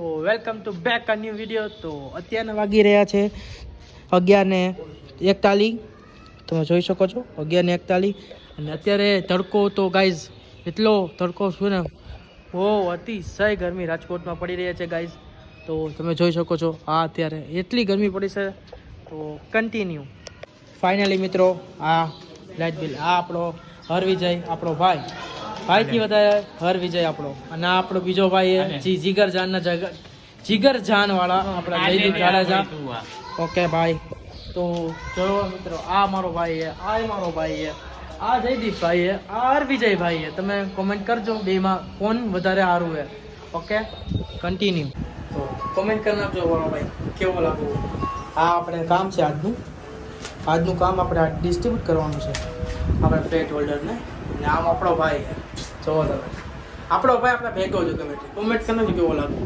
તો welcome to back a new video. તો અત્યારના વાગી રહ્યા છે 11:41. તમે જોઈ શકો છો 11:41. અને અત્યારે તડકો તો ગાઈઝ એટલો તડકો શું ને બહુ અતિશય ગરમી રાજકોટમાં પડી રહી છે ગાઈઝ. તો તમે જોઈ શકો છો આ અત્યારે એટલી ગરમી પડી છે. તો કન્ટિન્યુ ફાઇનલી મિત્રો આ લાઇટ બિલ આ આપણો હરવિજય આપણો ભાઈથી વધારે હરવિજય આપણો અને આ આપણો બીજો ભાઈ છે જીગરજાન વાળા આપણા જયદીપ જાડેજા. ઓકે ભાઈ. તો જો મિત્રો આ મારો ભાઈ છે, આ મારો ભાઈ છે, આ જયદીપ ભાઈ છે, આ હરવિજય ભાઈ છે. તમે કોમેન્ટ કરજો બેમાં કોણ વધારે સારું છે. Okay continue. તો કોમેન્ટ કરી નાખજો મારો ભાઈ કેવો લાગુ. આ આપણે કામ છે આજનું કામ આપણે આ ડિસ્ટ્રીબ્યુટ કરવાનું છે આપણે પ્લેટ હોલ્ડરને. અને આમ આપણો ભાઈ છે, જોવો તમે આપણો ભાઈ આપણે ભેગો છો. તમે કોમેન્ટ કરી નાખજો કેવો લાગુ.